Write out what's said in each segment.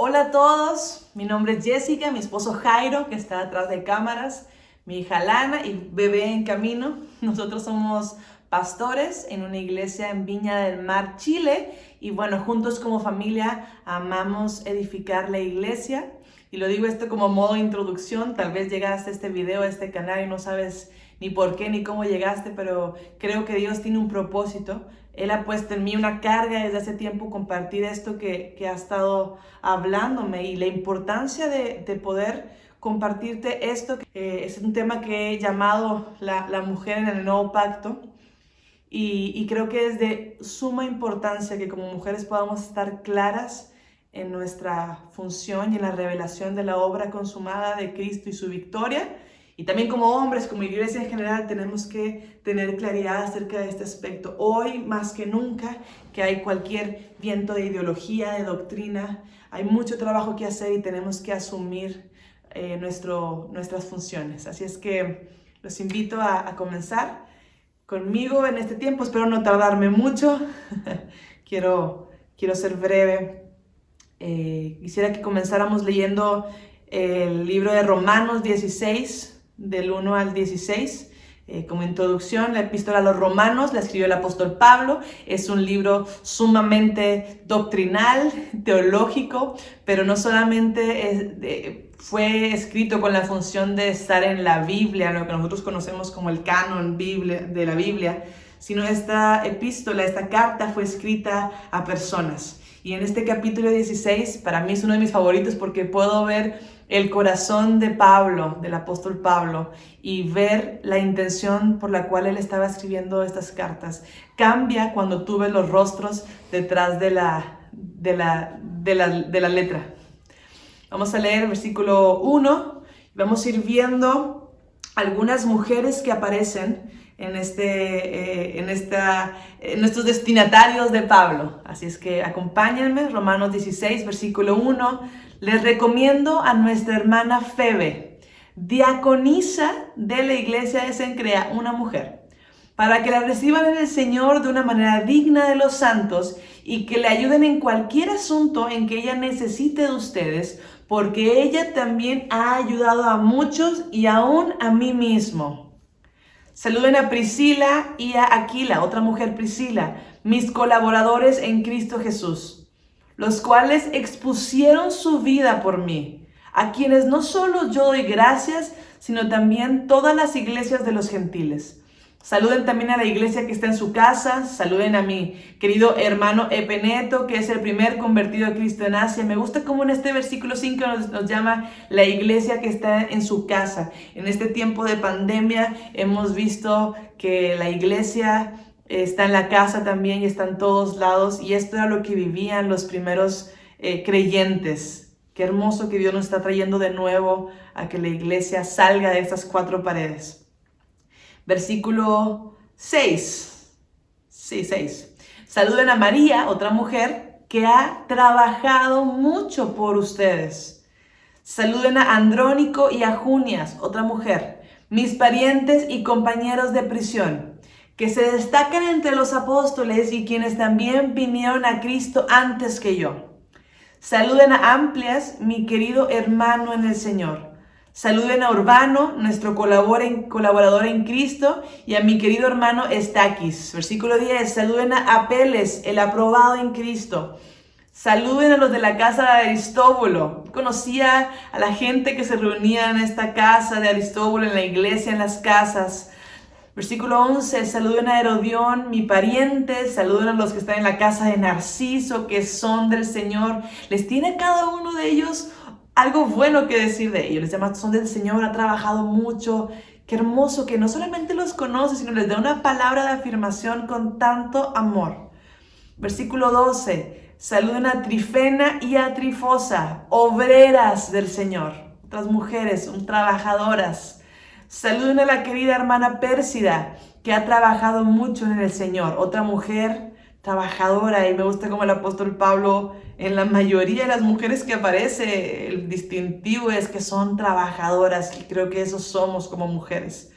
Hola a todos, mi nombre es Jessica, mi esposo Jairo, que está atrás de cámaras, mi hija Lana y bebé en camino. Nosotros somos pastores en una iglesia en Viña del Mar, Chile, y bueno, juntos como familia amamos edificar la iglesia. Y lo digo esto como modo de introducción, tal vez llegaste a este video, a este canal y no sabes ni por qué ni cómo llegaste, pero creo que Dios tiene un propósito. Él ha puesto en mí una carga desde hace tiempo compartir esto que ha estado hablándome y la importancia de poder compartirte esto. Es un tema que he llamado la mujer en el nuevo pacto y creo que es de suma importancia que como mujeres podamos estar claras en nuestra función y en la revelación de la obra consumada de Cristo y su victoria. Y también como hombres, como iglesia en general, tenemos que tener claridad acerca de este aspecto. Hoy, más que nunca, que hay cualquier viento de ideología, de doctrina, hay mucho trabajo que hacer y tenemos que asumir nuestras funciones. Así es que los invito a comenzar conmigo en este tiempo. Espero no tardarme mucho. Quiero ser breve. Quisiera que comenzáramos leyendo el libro de Romanos 16, del 1 al 16. Como introducción, la epístola a los Romanos la escribió el apóstol Pablo. Es un libro sumamente doctrinal, teológico, pero no solamente fue escrito con la función de estar en la Biblia, lo que nosotros conocemos como el canon de la Biblia, sino esta epístola, esta carta fue escrita a personas. Y en este capítulo 16, para mí es uno de mis favoritos porque puedo ver el corazón de Pablo, del apóstol Pablo, y ver la intención por la cual él estaba escribiendo estas cartas. Cambia cuando tú ves los rostros detrás de la letra. Vamos a leer el versículo 1. Vamos a ir viendo algunas mujeres que aparecen en estos destinatarios de Pablo. Así es que acompáñenme, Romanos 16, versículo 1. Les recomiendo a nuestra hermana Febe, diaconisa de la iglesia de Cencrea, una mujer, para que la reciban en el Señor de una manera digna de los santos y que le ayuden en cualquier asunto en que ella necesite de ustedes, porque ella también ha ayudado a muchos y aún a mí mismo. Saluden a Priscila y a Aquila, otra mujer Priscila, mis colaboradores en Cristo Jesús, los cuales expusieron su vida por mí, a quienes no solo yo doy gracias, sino también todas las iglesias de los gentiles. Saluden también a la iglesia que está en su casa. Saluden a mi querido hermano Epeneto, que es el primer convertido a Cristo en Asia. Me gusta cómo en este versículo 5 nos llama la iglesia que está en su casa. En este tiempo de pandemia hemos visto que la iglesia está en la casa también y está en todos lados. Y esto era lo que vivían los primeros creyentes. Qué hermoso que Dios nos está trayendo de nuevo a que la iglesia salga de estas cuatro paredes. Versículo 6. Sí, 6. Saluden a María, otra mujer que ha trabajado mucho por ustedes. Saluden a Andrónico y a Junias, otra mujer, mis parientes y compañeros de prisión, que se destacan entre los apóstoles y quienes también vinieron a Cristo antes que yo. Saluden a Amplias, mi querido hermano en el Señor. Saluden a Urbano, nuestro colaborador en Cristo, y a mi querido hermano Estaquis. Versículo 10. Saluden a Apeles, el aprobado en Cristo. Saluden a los de la casa de Aristóbulo. Conocía a la gente que se reunía en esta casa de Aristóbulo, en la iglesia, en las casas. Versículo 11. Saluden a Herodión, mi pariente. Saluden a los que están en la casa de Narciso, que son del Señor. Les tiene cada uno de ellos algo bueno que decir de ellos. Les llama, son del Señor, ha trabajado mucho. Qué hermoso que no solamente los conoce, sino les da una palabra de afirmación con tanto amor. Versículo 12. Saluden a Trifena y a Trifosa, obreras del Señor. Otras mujeres, trabajadoras. Saluden a la querida hermana Pérsida, que ha trabajado mucho en el Señor. Otra mujer trabajadora, y me gusta como el apóstol Pablo, en la mayoría de las mujeres que aparece, el distintivo es que son trabajadoras, y creo que eso somos como mujeres.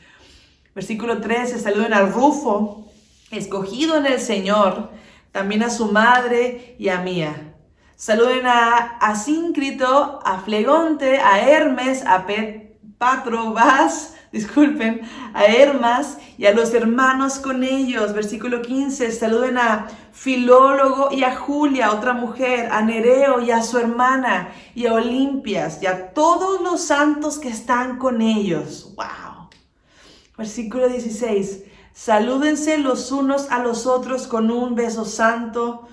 Versículo 13, saluden a Rufo, escogido en el Señor, también a su madre y a Mía. Saluden a Asíncrito, a Flegonte, a Hermes, a Patrobas, disculpen, a Hermas y a los hermanos con ellos. Versículo 15, saluden a Filólogo y a Julia, otra mujer, a Nereo y a su hermana, y a Olimpias, y a todos los santos que están con ellos. ¡Wow! Versículo 16, salúdense los unos a los otros con un beso santo.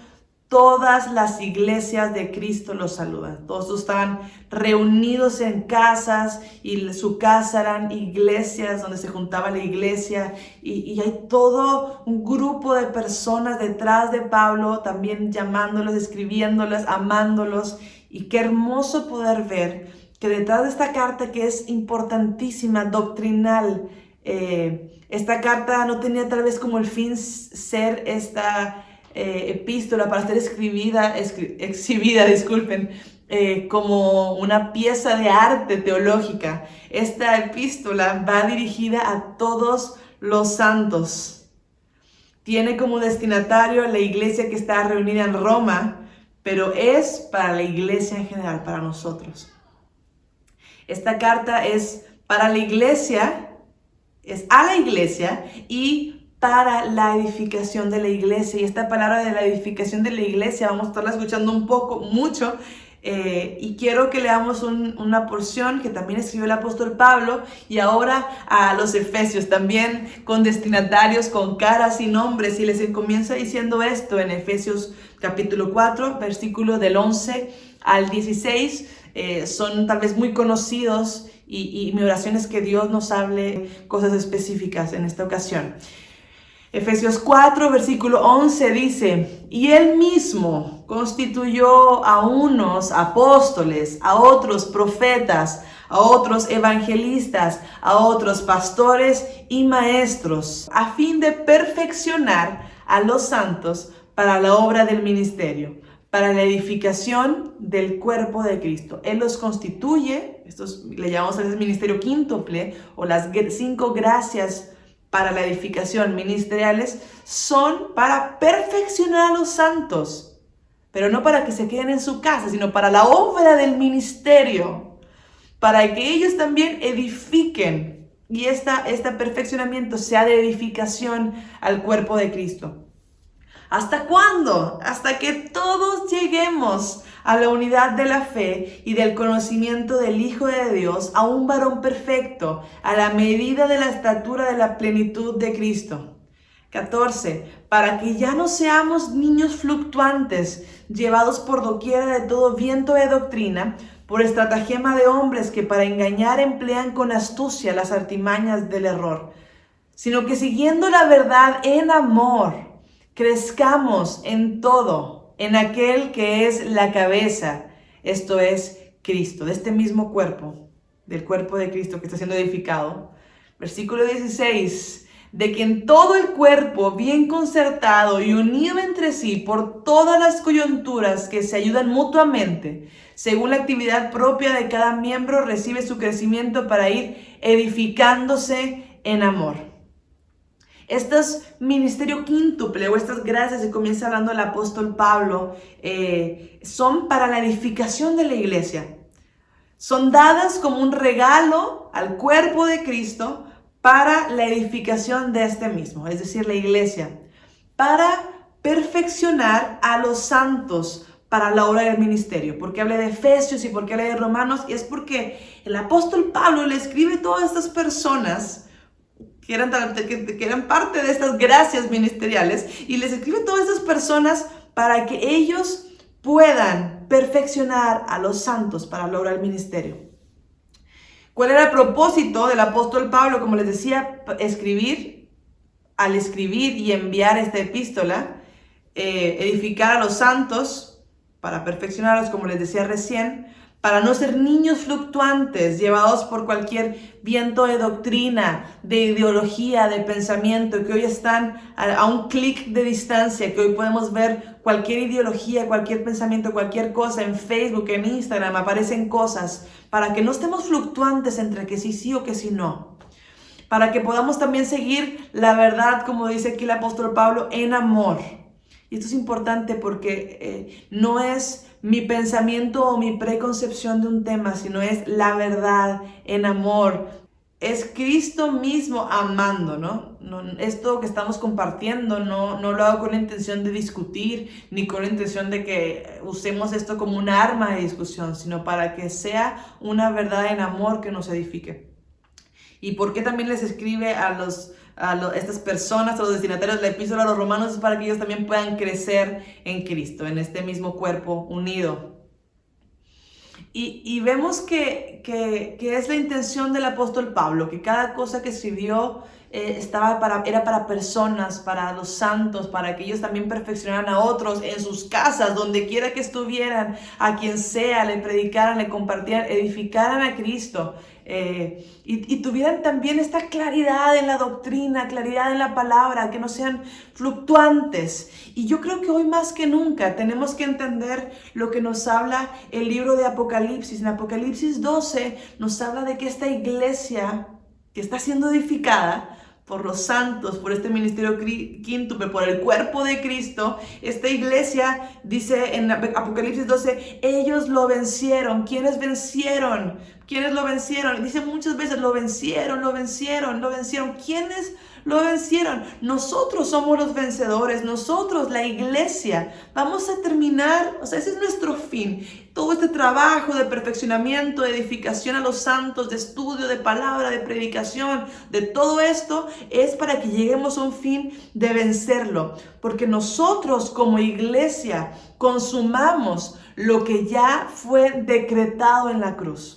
Todas las iglesias de Cristo los saludan. Todos están reunidos en casas y su casa eran iglesias donde se juntaba la iglesia y hay todo un grupo de personas detrás de Pablo también llamándolos, escribiéndolos, amándolos. Y qué hermoso poder ver que detrás de esta carta, que es importantísima, doctrinal, esta carta no tenía tal vez como el fin ser esta epístola para ser exhibida, disculpen, como una pieza de arte teológica. Esta epístola va dirigida a todos los santos. Tiene como destinatario a la iglesia que está reunida en Roma, pero es para la iglesia en general, para nosotros. Esta carta es para la iglesia, es a la iglesia y para la edificación de la iglesia. Y esta palabra de la edificación de la iglesia vamos a estarla escuchando mucho, y quiero que leamos una porción que también escribió el apóstol Pablo, y ahora a los efesios, también con destinatarios, con caras y nombres, y les comienza diciendo esto en Efesios capítulo 4, versículo del 11 al 16, son tal vez muy conocidos, y mi oración es que Dios nos hable cosas específicas en esta ocasión. Efesios 4, versículo 11 dice, y Él mismo constituyó a unos apóstoles, a otros profetas, a otros evangelistas, a otros pastores y maestros, a fin de perfeccionar a los santos para la obra del ministerio, para la edificación del cuerpo de Cristo. Él los constituye, estos le llamamos a veces ministerio quíntuple, o las 5 gracias para la edificación ministeriales, son para perfeccionar a los santos, pero no para que se queden en su casa, sino para la obra del ministerio, para que ellos también edifiquen, y este perfeccionamiento sea de edificación al cuerpo de Cristo. ¿Hasta cuándo? Hasta que todos lleguemos a la unidad de la fe y del conocimiento del Hijo de Dios, a un varón perfecto, a la medida de la estatura de la plenitud de Cristo. 14. Para que ya no seamos niños fluctuantes, llevados por doquiera de todo viento de doctrina, por estratagema de hombres que para engañar emplean con astucia las artimañas del error, sino que siguiendo la verdad en amor, crezcamos en todo, en aquel que es la cabeza, esto es Cristo, de este mismo cuerpo, del cuerpo de Cristo que está siendo edificado. Versículo 16, de que en todo el cuerpo, bien concertado y unido entre sí por todas las coyunturas que se ayudan mutuamente, según la actividad propia de cada miembro, recibe su crecimiento para ir edificándose en amor. Estos ministerio quíntuple o estas gracias que comienza hablando el apóstol Pablo son para la edificación de la iglesia. Son dadas como un regalo al cuerpo de Cristo para la edificación de este mismo, es decir, la iglesia, para perfeccionar a los santos para la obra del ministerio. Porque hablé de Efesios y porque hablé de Romanos, y es porque el apóstol Pablo le escribe a todas estas personas que eran parte de estas gracias ministeriales, y les escribe a todas estas personas para que ellos puedan perfeccionar a los santos para la obra del ministerio. ¿Cuál era el propósito del apóstol Pablo? Como les decía, al escribir y enviar esta epístola, edificar a los santos para perfeccionarlos, como les decía recién, para no ser niños fluctuantes, llevados por cualquier viento de doctrina, de ideología, de pensamiento, que hoy están a un clic de distancia, que hoy podemos ver cualquier ideología, cualquier pensamiento, cualquier cosa en Facebook, en Instagram, aparecen cosas, para que no estemos fluctuantes entre que sí o que sí no. Para que podamos también seguir la verdad, como dice aquí el apóstol Pablo, en amor. Y esto es importante porque no es mi pensamiento o mi preconcepción de un tema, sino es la verdad en amor. Es Cristo mismo amando, ¿no? Esto que estamos compartiendo no lo hago con la intención de discutir, ni con la intención de que usemos esto como un arma de discusión, sino para que sea una verdad en amor que nos edifique. ¿Y por qué también les escribe a estas personas, a los destinatarios de la epístola a los romanos? Es para que ellos también puedan crecer en Cristo, en este mismo cuerpo unido. Y vemos que es la intención del apóstol Pablo, que cada cosa que escribió era para personas, para los santos, para que ellos también perfeccionaran a otros en sus casas, donde quiera que estuvieran, a quien sea, le predicaran, le compartieran, edificaran a Cristo. Y tuvieran también esta claridad en la doctrina, claridad en la palabra, que no sean fluctuantes. Y yo creo que hoy más que nunca tenemos que entender lo que nos habla el libro de Apocalipsis. En Apocalipsis 12 nos habla de que esta iglesia que está siendo edificada por los santos, por este ministerio quíntuple, por el cuerpo de Cristo, esta iglesia, dice en Apocalipsis 12, ellos lo vencieron. ¿Quiénes vencieron? ¿Quiénes lo vencieron? Dice muchas veces, lo vencieron. ¿Quiénes lo vencieron? Nosotros somos los vencedores, nosotros, la iglesia. Vamos a terminar, ese es nuestro fin. Todo este trabajo de perfeccionamiento, de edificación a los santos, de estudio, de palabra, de predicación, de todo esto es para que lleguemos a un fin de vencerlo. Porque nosotros como iglesia consumamos lo que ya fue decretado en la cruz.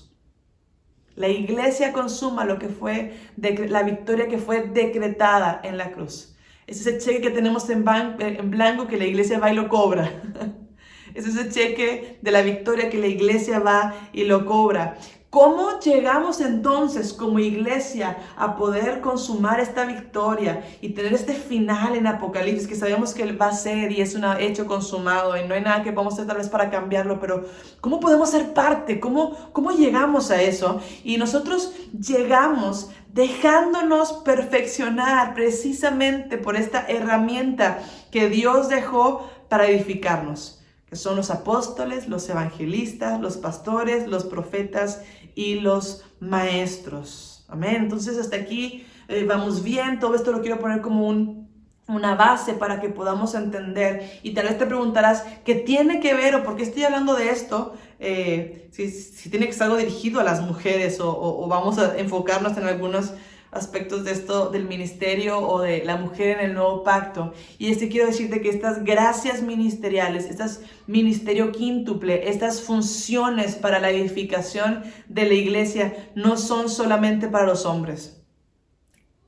La iglesia consuma lo que fue la victoria que fue decretada en la cruz. Es ese cheque que tenemos en blanco que la iglesia va y lo cobra. Es ese cheque de la victoria que la iglesia va y lo cobra. ¿Cómo llegamos entonces como iglesia a poder consumar esta victoria y tener este final en Apocalipsis que sabemos que va a ser y es un hecho consumado y no hay nada que podamos hacer tal vez para cambiarlo? Pero ¿cómo podemos ser parte? ¿Cómo llegamos a eso? Y nosotros llegamos dejándonos perfeccionar precisamente por esta herramienta que Dios dejó para edificarnos, que son los apóstoles, los evangelistas, los pastores, los profetas y los maestros. Amén. Entonces hasta aquí vamos bien. Todo esto lo quiero poner como una base para que podamos entender. Y tal vez te preguntarás, ¿qué tiene que ver o por qué estoy hablando de esto? Si tiene que ser algo dirigido a las mujeres o vamos a enfocarnos en algunos aspectos de esto del ministerio o de la mujer en el nuevo pacto. Y quiero decirte que estas gracias ministeriales, estas ministerio quíntuple, estas funciones para la edificación de la iglesia no son solamente para los hombres.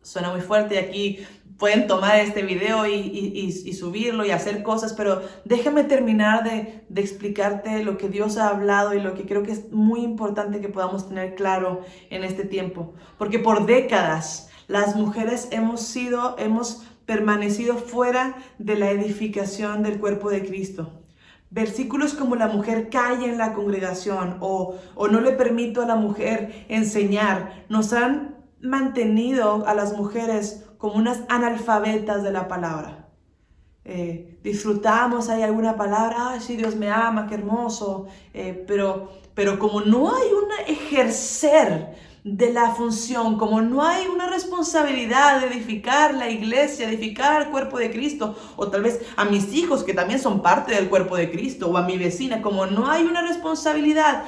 Suena muy fuerte y aquí pueden tomar este video y subirlo y hacer cosas, pero déjame terminar de explicarte lo que Dios ha hablado y lo que creo que es muy importante que podamos tener claro en este tiempo. Porque por décadas las mujeres hemos permanecido fuera de la edificación del cuerpo de Cristo. Versículos como la mujer calla en la congregación o no le permito a la mujer enseñar, nos han mantenido a las mujeres como unas analfabetas de la palabra. Disfrutamos, hay alguna palabra, ay sí, Dios me ama, qué hermoso, pero como no hay un ejercer de la función, como no hay una responsabilidad de edificar la iglesia, edificar el cuerpo de Cristo, o tal vez a mis hijos que también son parte del cuerpo de Cristo, o a mi vecina, como no hay una responsabilidad,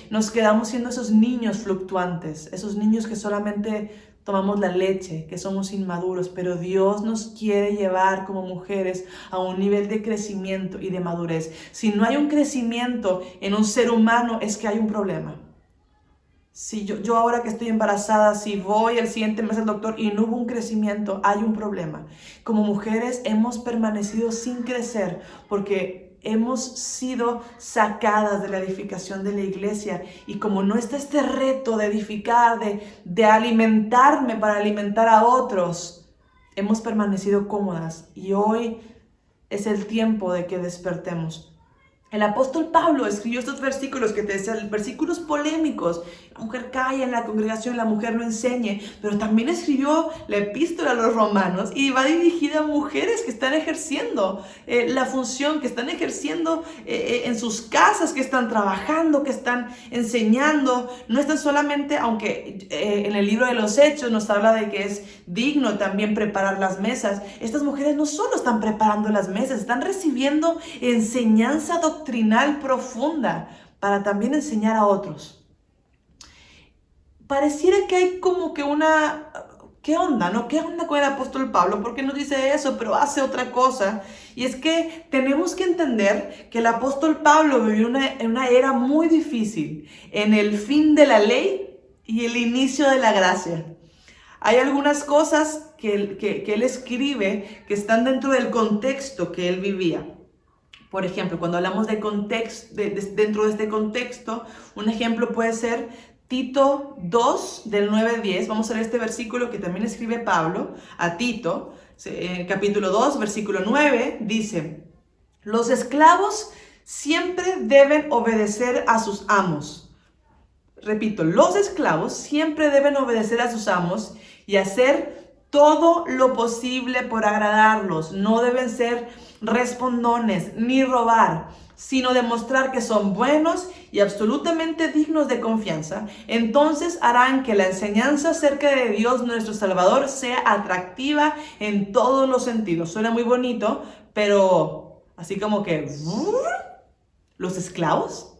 nos quedamos siendo esos niños fluctuantes, esos niños que solamente tomamos la leche, que somos inmaduros, pero Dios nos quiere llevar como mujeres a un nivel de crecimiento y de madurez. Si no hay un crecimiento en un ser humano, es que hay un problema. Si yo ahora que estoy embarazada, si voy el siguiente mes al doctor y no hubo un crecimiento, hay un problema. Como mujeres hemos permanecido sin crecer porque hemos sido sacadas de la edificación de la iglesia. Y como no está este reto de edificar, de alimentarme para alimentar a otros, hemos permanecido cómodas. Y hoy es el tiempo de que despertemos. El apóstol Pablo escribió estos versículos que te decía, versículos polémicos. La mujer calla en la congregación, la mujer no enseñe. Pero también escribió la epístola a los romanos y va dirigida a mujeres que están ejerciendo la función, que están ejerciendo en sus casas, que están trabajando, que están enseñando. No están solamente, aunque en el libro de los Hechos nos habla de que es digno también preparar las mesas. Estas mujeres no solo están preparando las mesas, están recibiendo enseñanza doctrinal profunda para también enseñar a otros. Pareciera que hay como que una... ¿Qué onda, no? ¿Qué onda con el apóstol Pablo? ¿Por qué no dice eso, pero hace otra cosa? Y es que tenemos que entender que el apóstol Pablo vivió en una era muy difícil, en el fin de la ley y el inicio de la gracia. Hay algunas cosas que él escribe que están dentro del contexto que él vivía. Por ejemplo, cuando hablamos de contexto, dentro de este contexto, un ejemplo puede ser Tito 2, del 9 al 10. Vamos a leer este versículo que también escribe Pablo a Tito. Capítulo 2, versículo 9, dice: los esclavos siempre deben obedecer a sus amos. Repito, los esclavos siempre deben obedecer a sus amos y hacer todo lo posible por agradarlos. No deben ser respondones ni robar, sino demostrar que son buenos y absolutamente dignos de confianza. Entonces harán que la enseñanza acerca de Dios nuestro Salvador sea atractiva en todos los sentidos. Suena muy bonito, pero así como que... ¿los esclavos?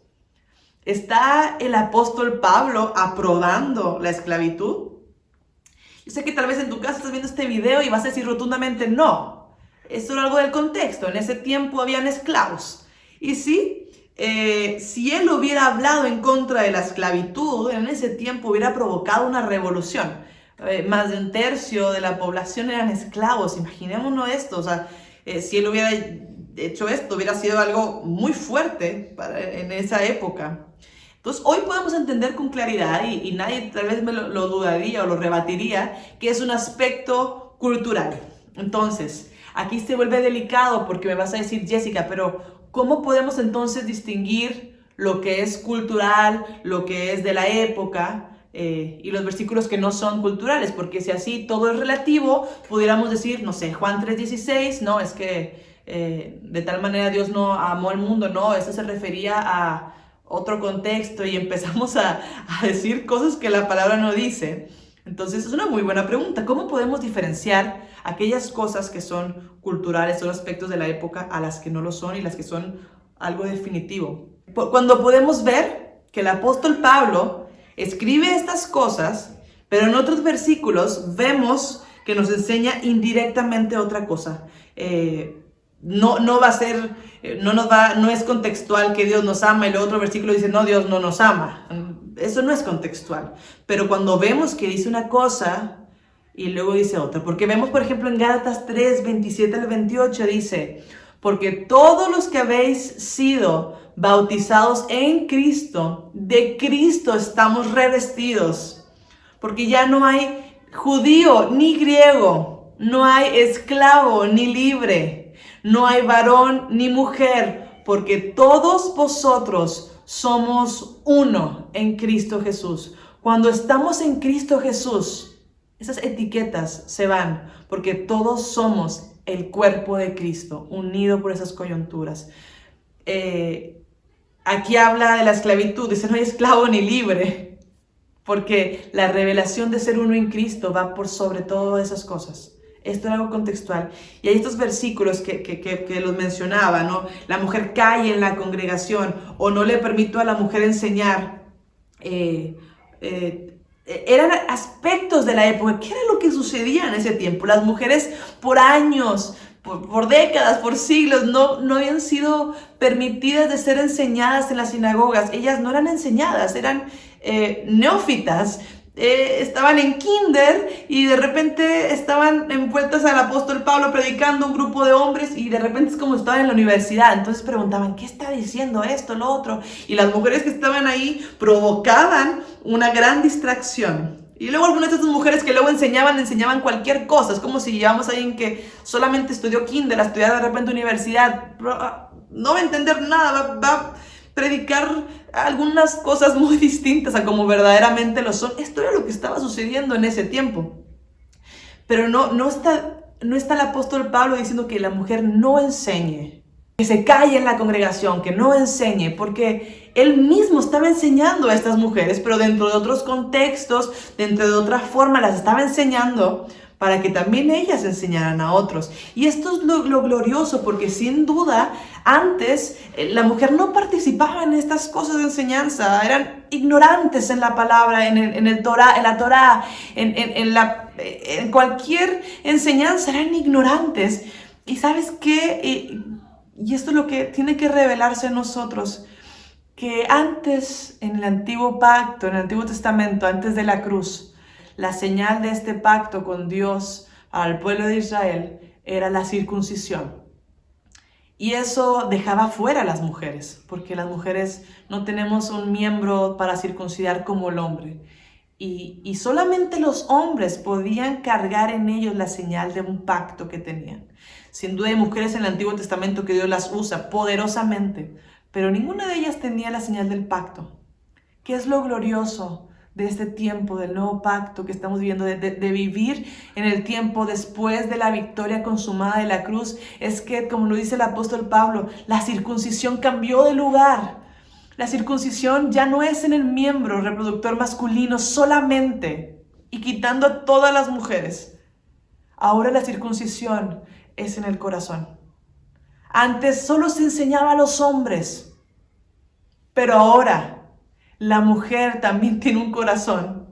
¿Está el apóstol Pablo aprobando la esclavitud? Yo sé que tal vez en tu casa estás viendo este video y vas a decir rotundamente no. Esto era algo del contexto. En ese tiempo habían esclavos. Y sí, si él hubiera hablado en contra de la esclavitud, en ese tiempo hubiera provocado una revolución. Más de un tercio de la población eran esclavos. Imaginémonos esto. O sea, si él hubiera hecho esto, hubiera sido algo muy fuerte en esa época. Entonces, hoy podemos entender con claridad, y nadie tal vez me lo dudaría o lo rebatiría, que es un aspecto cultural. Entonces, aquí se vuelve delicado porque me vas a decir, Jessica, pero ¿cómo podemos entonces distinguir lo que es cultural, lo que es de la época y los versículos que no son culturales? Porque si así todo es relativo, pudiéramos decir, no sé, Juan 3:16, no, es que de tal manera Dios no amó al mundo, no, eso se refería a otro contexto y empezamos a decir cosas que la palabra no dice. Entonces es una muy buena pregunta. ¿Cómo podemos diferenciar aquellas cosas que son culturales, son aspectos de la época, a las que no lo son y las que son algo definitivo? Cuando podemos ver que el apóstol Pablo escribe estas cosas, pero en otros versículos vemos que nos enseña indirectamente otra cosa. No va a ser, no es contextual que Dios nos ama y el otro versículo dice, no, Dios no nos ama. Eso no es contextual. Pero cuando vemos que dice una cosa y luego dice otra, porque vemos, por ejemplo, en Gálatas 3, 27 al 28, dice, porque todos los que habéis sido bautizados en Cristo, de Cristo estamos revestidos. Porque ya no hay judío ni griego, no hay esclavo ni libre, no hay varón ni mujer, porque todos vosotros somos uno en Cristo Jesús. Cuando estamos en Cristo Jesús, esas etiquetas se van, porque todos somos el cuerpo de Cristo, unido por esas coyunturas. Aquí habla de la esclavitud, dice no hay esclavo ni libre, porque la revelación de ser uno en Cristo va por sobre todas esas cosas. Esto es algo contextual. Y hay estos versículos que los mencionaba, ¿no? La mujer calla en la congregación o no le permito a la mujer enseñar. Eran aspectos de la época. ¿Qué era lo que sucedía en ese tiempo? Las mujeres por años, por décadas, por siglos, no habían sido permitidas de ser enseñadas en las sinagogas. Ellas no eran enseñadas, eran neófitas. Estaban en kinder y de repente estaban envueltas al apóstol Pablo predicando un grupo de hombres y de repente es como estaban en la universidad. Entonces preguntaban, ¿qué está diciendo esto, lo otro? Y las mujeres que estaban ahí provocaban una gran distracción. Y luego algunas de estas mujeres que luego enseñaban cualquier cosa. Es como si llevamos a alguien que solamente estudió kinder a estudiar de repente universidad. no va a entender nada, va a predicar algunas cosas muy distintas a como verdaderamente lo son. Esto era lo que estaba sucediendo en ese tiempo. Pero no está el apóstol Pablo diciendo que la mujer no enseñe, que se calle en la congregación, que no enseñe, porque él mismo estaba enseñando a estas mujeres, pero dentro de otros contextos, dentro de otra forma, las estaba enseñando para que también ellas enseñaran a otros. Y esto es lo glorioso, porque sin duda, antes la mujer no participaba en estas cosas de enseñanza, eran ignorantes en la palabra, en la Torá, en cualquier enseñanza, eran ignorantes. Y ¿sabes qué? Y esto es lo que tiene que revelarse en nosotros, que antes, en el Antiguo Pacto, en el Antiguo Testamento, antes de la cruz, la señal de este pacto con Dios al pueblo de Israel era la circuncisión. Y eso dejaba fuera a las mujeres, porque las mujeres no tenemos un miembro para circuncidar como el hombre. Y solamente los hombres podían cargar en ellos la señal de un pacto que tenían. Sin duda hay mujeres en el Antiguo Testamento que Dios las usa poderosamente, pero ninguna de ellas tenía la señal del pacto. ¿Qué es lo glorioso de este tiempo, del nuevo pacto que estamos viviendo, de vivir en el tiempo después de la victoria consumada de la cruz? Es que, como lo dice el apóstol Pablo, la circuncisión cambió de lugar. La circuncisión ya no es en el miembro reproductor masculino solamente y quitando a todas las mujeres. Ahora la circuncisión es en el corazón. Antes solo se enseñaba a los hombres, pero ahora la mujer también tiene un corazón.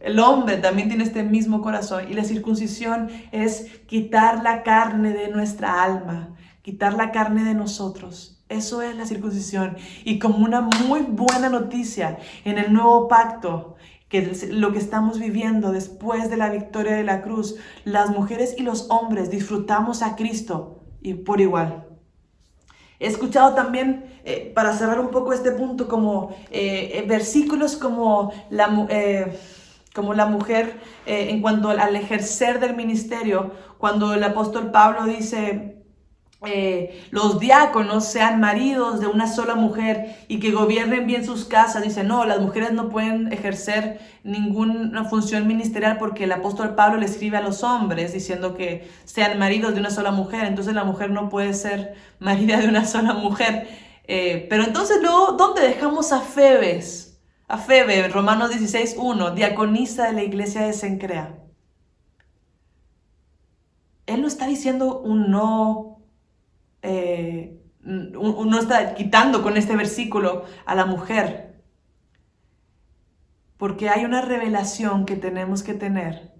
El hombre también tiene este mismo corazón. Y la circuncisión es quitar la carne de nuestra alma, quitar la carne de nosotros. Eso es la circuncisión. Y como una muy buena noticia en el nuevo pacto, que es lo que estamos viviendo después de la victoria de la cruz, las mujeres y los hombres disfrutamos a Cristo y por igual. He escuchado también, para cerrar un poco este punto, como versículos como la mujer en cuanto al ejercer del ministerio, cuando el apóstol Pablo dice, los diáconos sean maridos de una sola mujer y que gobiernen bien sus casas. Dice, no, las mujeres no pueden ejercer ninguna función ministerial porque el apóstol Pablo le escribe a los hombres diciendo que sean maridos de una sola mujer. Entonces la mujer no puede ser marida de una sola mujer. Pero entonces luego, ¿dónde dejamos a Febes? A Febe, Romanos 16:1, diaconisa de la iglesia de Cencrea. Él no está diciendo un no. Uno está quitando con este versículo a la mujer, porque hay una revelación que tenemos que tener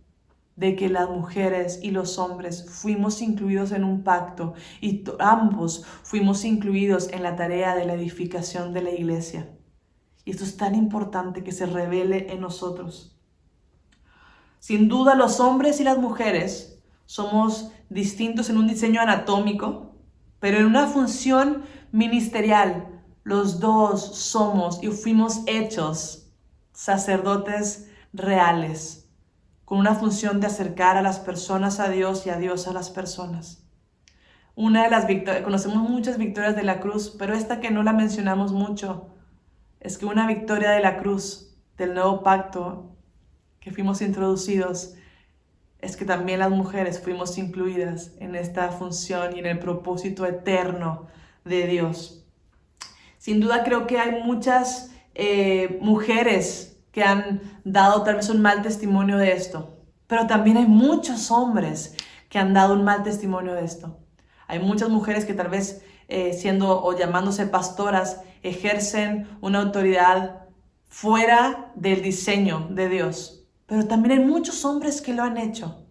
de que las mujeres y los hombres fuimos incluidos en un pacto y ambos fuimos incluidos en la tarea de la edificación de la iglesia. Y esto es tan importante que se revele en nosotros. Sin duda, los hombres y las mujeres somos distintos en un diseño anatómico, pero en una función ministerial, los dos somos y fuimos hechos sacerdotes reales, con una función de acercar a las personas a Dios y a Dios a las personas. Una de las victorias, conocemos muchas victorias de la cruz, pero esta que no la mencionamos mucho, es que una victoria de la cruz, del nuevo pacto que fuimos introducidos, es que también las mujeres fuimos incluidas en esta función y en el propósito eterno de Dios. Sin duda creo que hay muchas mujeres que han dado tal vez un mal testimonio de esto, pero también hay muchos hombres que han dado un mal testimonio de esto. Hay muchas mujeres que tal vez siendo o llamándose pastoras ejercen una autoridad fuera del diseño de Dios. Pero también hay muchos hombres que lo han hecho.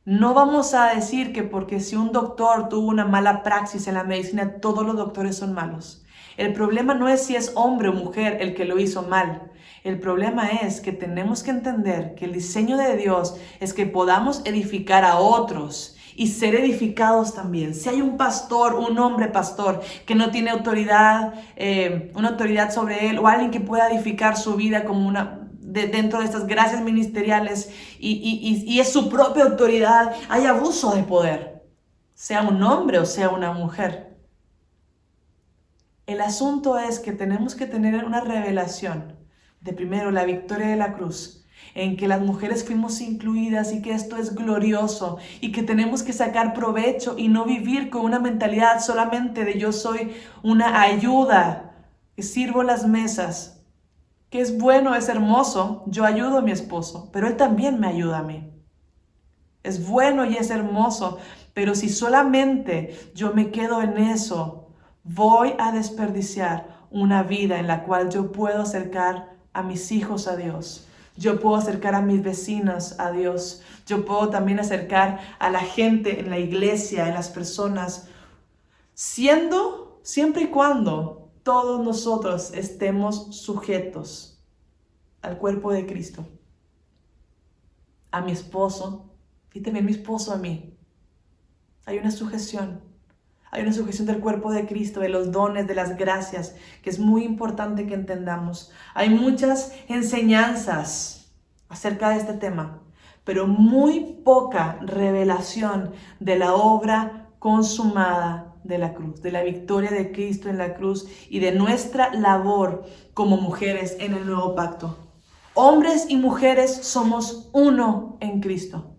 No vamos a decir que porque si un doctor tuvo una mala praxis en la medicina, todos los doctores son malos. El problema no es si es hombre o mujer el que lo hizo mal. El problema es que tenemos que entender que el diseño de Dios es que podamos edificar a otros y ser edificados también. Si hay un pastor, un hombre pastor que no tiene autoridad, una autoridad sobre él, o alguien que pueda edificar su vida como dentro de estas gracias ministeriales y es su propia autoridad, hay abuso de poder, sea un hombre o sea una mujer. El asunto es que tenemos que tener una revelación de primero la victoria de la cruz, en que las mujeres fuimos incluidas y que esto es glorioso y que tenemos que sacar provecho y no vivir con una mentalidad solamente de yo soy una ayuda, que sirvo las mesas, que es bueno, es hermoso, yo ayudo a mi esposo, pero él también me ayuda a mí. Es bueno y es hermoso, pero si solamente yo me quedo en eso, voy a desperdiciar una vida en la cual yo puedo acercar a mis hijos a Dios. Yo puedo acercar a mis vecinas a Dios. Yo puedo también acercar a la gente en la iglesia, en las personas, siempre y cuando todos nosotros estemos sujetos al cuerpo de Cristo, a mi esposo y también mi esposo a mí. Hay una sujeción del cuerpo de Cristo, de los dones, de las gracias, que es muy importante que entendamos. Hay muchas enseñanzas acerca de este tema, pero muy poca revelación de la obra consumada de la cruz, de la victoria de Cristo en la cruz y de nuestra labor como mujeres en el nuevo pacto. Hombres y mujeres somos uno en Cristo.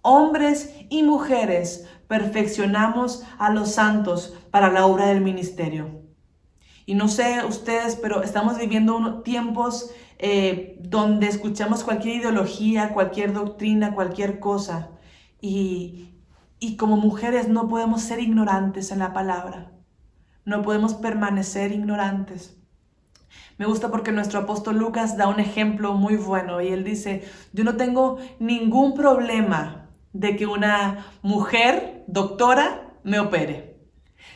Hombres y mujeres perfeccionamos a los santos para la obra del ministerio. Y no sé ustedes, pero estamos viviendo tiempos donde escuchamos cualquier ideología, cualquier doctrina, cualquier cosa. Y como mujeres no podemos ser ignorantes en la palabra. No podemos permanecer ignorantes. Me gusta porque nuestro apóstol Lucas da un ejemplo muy bueno y él dice, yo no tengo ningún problema de que una mujer doctora me opere,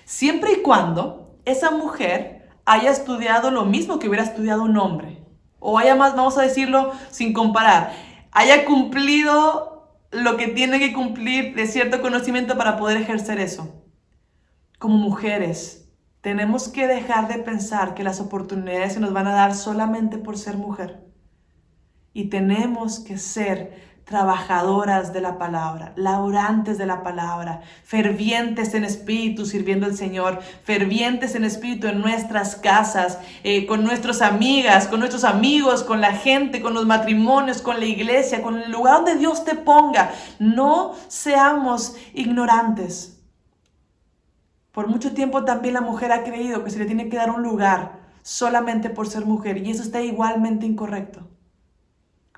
siempre y cuando esa mujer haya estudiado lo mismo que hubiera estudiado un hombre, o haya más, vamos a decirlo sin comparar, haya cumplido lo que tiene que cumplir de cierto conocimiento para poder ejercer eso. Como mujeres, tenemos que dejar de pensar que las oportunidades se nos van a dar solamente por ser mujer. Y tenemos que ser trabajadoras de la palabra, laborantes de la palabra, fervientes en espíritu sirviendo al Señor, fervientes en espíritu en nuestras casas, con nuestras amigas, con nuestros amigos, con la gente, con los matrimonios, con la iglesia, con el lugar donde Dios te ponga. No seamos ignorantes. Por mucho tiempo también la mujer ha creído que se le tiene que dar un lugar solamente por ser mujer, y eso está igualmente incorrecto.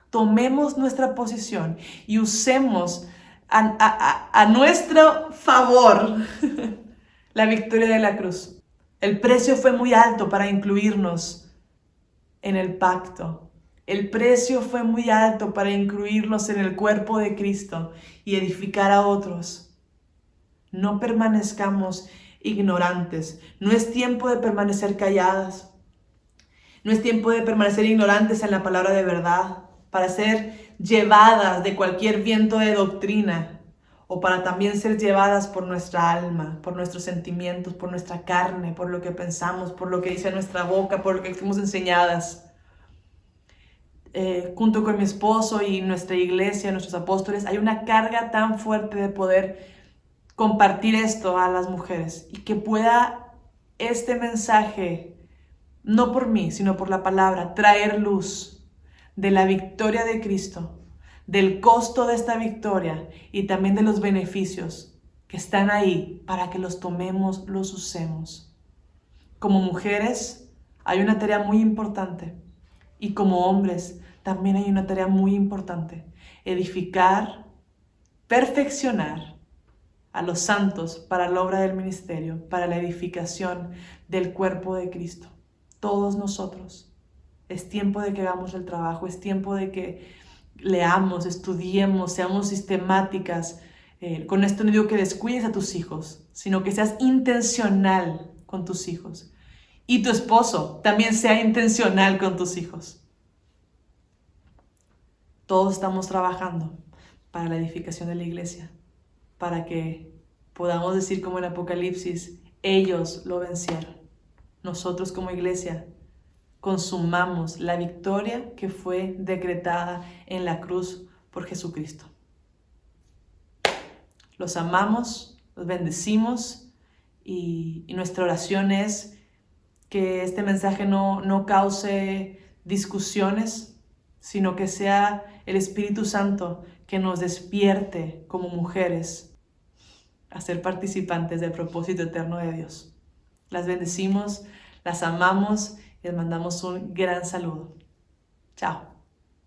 Tomemos nuestra posición y usemos a nuestro favor la victoria de la cruz. El precio fue muy alto para incluirnos en el pacto. El precio fue muy alto para incluirnos en el cuerpo de Cristo y edificar a otros. No permanezcamos ignorantes. No es tiempo de permanecer calladas. No es tiempo de permanecer ignorantes en la palabra de verdad, para ser llevadas de cualquier viento de doctrina o para también ser llevadas por nuestra alma, por nuestros sentimientos, por nuestra carne, por lo que pensamos, por lo que dice nuestra boca, por lo que fuimos enseñadas. Junto con mi esposo y nuestra iglesia, nuestros apóstoles, hay una carga tan fuerte de poder compartir esto a las mujeres y que pueda este mensaje, no por mí, sino por la palabra, traer luz de la victoria de Cristo, del costo de esta victoria y también de los beneficios que están ahí para que los tomemos, los usemos. Como mujeres hay una tarea muy importante y como hombres también hay una tarea muy importante: edificar, perfeccionar a los santos para la obra del ministerio, para la edificación del cuerpo de Cristo. Todos nosotros. Es tiempo de que hagamos el trabajo, es tiempo de que leamos, estudiemos, seamos sistemáticas. Con esto no digo que descuides a tus hijos, sino que seas intencional con tus hijos. Y tu esposo también sea intencional con tus hijos. Todos estamos trabajando para la edificación de la iglesia, para que podamos decir como en Apocalipsis, ellos lo vencieron. Nosotros como iglesia consumamos la victoria que fue decretada en la cruz por Jesucristo. Los amamos, los bendecimos y nuestra oración es que este mensaje no cause discusiones, sino que sea el Espíritu Santo que nos despierte como mujeres a ser participantes del propósito eterno de Dios. Las bendecimos, las amamos y les mandamos un gran saludo. Chao.